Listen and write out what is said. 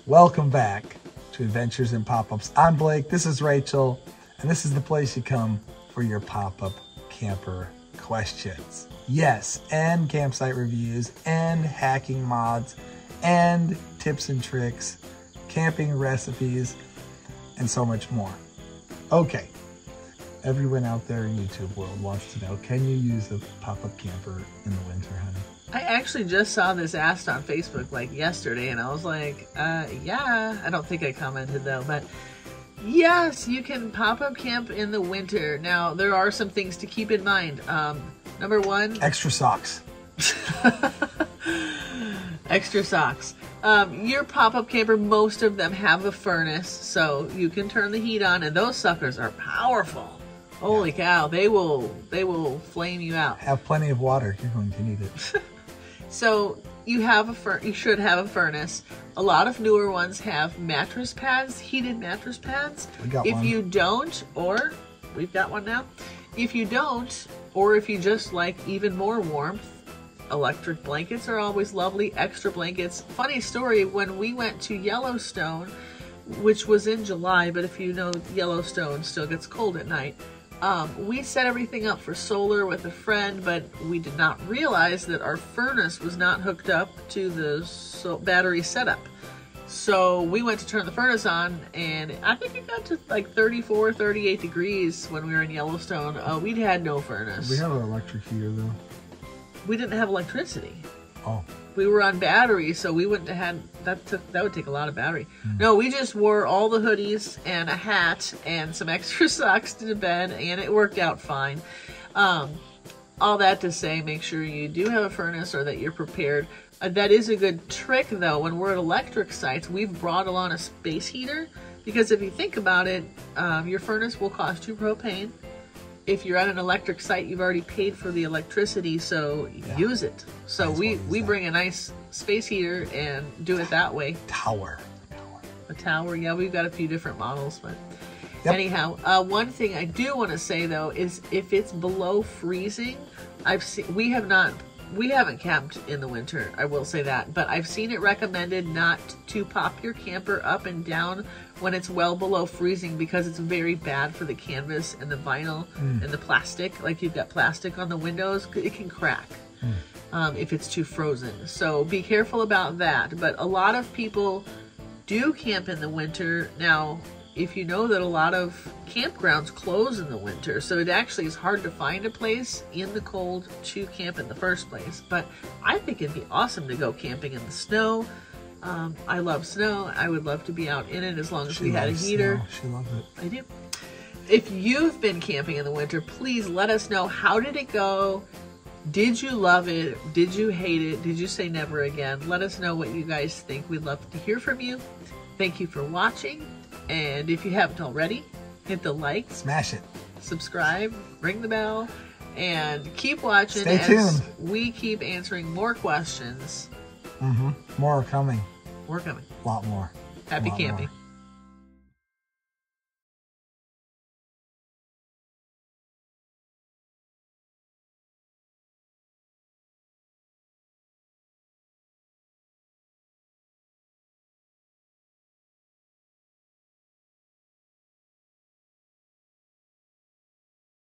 Welcome back to Adventures in Pop-Ups. I'm Blake, this is Rachel, and this is the place you come for your pop-up camper questions. Yes, and campsite reviews, and hacking mods, and tips and tricks, camping recipes, and so much more. Okay, everyone out there in YouTube world wants to know, can you use a pop-up camper in the winter, honey? I actually just saw this asked on Facebook like yesterday, and I was like, yeah. I don't think I commented though, but yes, you can pop-up camp in the winter. Now, there are some things to keep in mind. Number one, extra socks. Extra socks. Your pop-up camper, most of them have a furnace, so you can turn the heat on, and those suckers are powerful. Holy cow, they will flame you out. Have plenty of water, you're going to need it. So you should have a furnace. A lot of newer ones have mattress pads, heated mattress pads. If you don't, or we've got one now. If you don't, or if you just like even more warmth, electric blankets are always lovely. Extra blankets. Funny story, when we went to Yellowstone, which was in July, but if you know, Yellowstone still gets cold at night. We set everything up for solar with a friend, but we did not realize that our furnace was not hooked up to the battery setup. So we went to turn the furnace on, and I think it got to like 34, 38 degrees when we were in Yellowstone. We had no furnace. We have an electric heater though. We didn't have electricity. Oh. We were on battery, so we wouldn't have had, that would take a lot of battery. No, we just wore all the hoodies and a hat and some extra socks to the bed, and it worked out fine. All that to say, make sure you do have a furnace or that you're prepared. That is a good trick, though. When we're at electric sites, we've brought along a space heater, because if you think about it, your furnace will cost you propane. If you're at an electric site, you've already paid for the electricity, so use it. So we bring a nice space heater and do it that way. A tower, yeah, we've got a few different models, but anyhow, one thing I do want to say though is if it's below freezing, we haven't camped in the winter, I will say that, but I've seen it recommended not to pop your camper up and down when it's well below freezing, because it's very bad for the canvas and the vinyl and the plastic. Like, you've got plastic on the windows, it can crack if it's too frozen. So be careful about that. But a lot of people do camp in the winter. Now, if you know that a lot of campgrounds close in the winter, so it actually is hard to find a place in the cold to camp in the first place. But I think it'd be awesome to go camping in the snow. I love snow. I would love to be out in it as long as we had a heater. She loves it. I do. If you've been camping in the winter, please let us know. How did it go? Did you love it? Did you hate it? Did you say never again? Let us know what you guys think. We'd love to hear from you. Thank you for watching. And if you haven't already, hit the like. Smash it. Subscribe. Ring the bell. And keep watching. Stay tuned. We keep answering more questions. More are coming. More coming. A lot more. Happy camping.